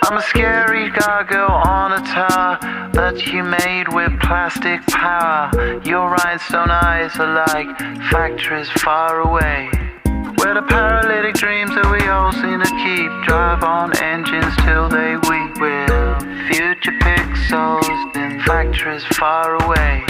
I'm a scary gargoyle on a tower that you made with plastic power. Your rhinestone eyes are like factories far away, where the paralytic dreams that we all seem to keep drive on engines till they weep. We're future pixels in factories far away.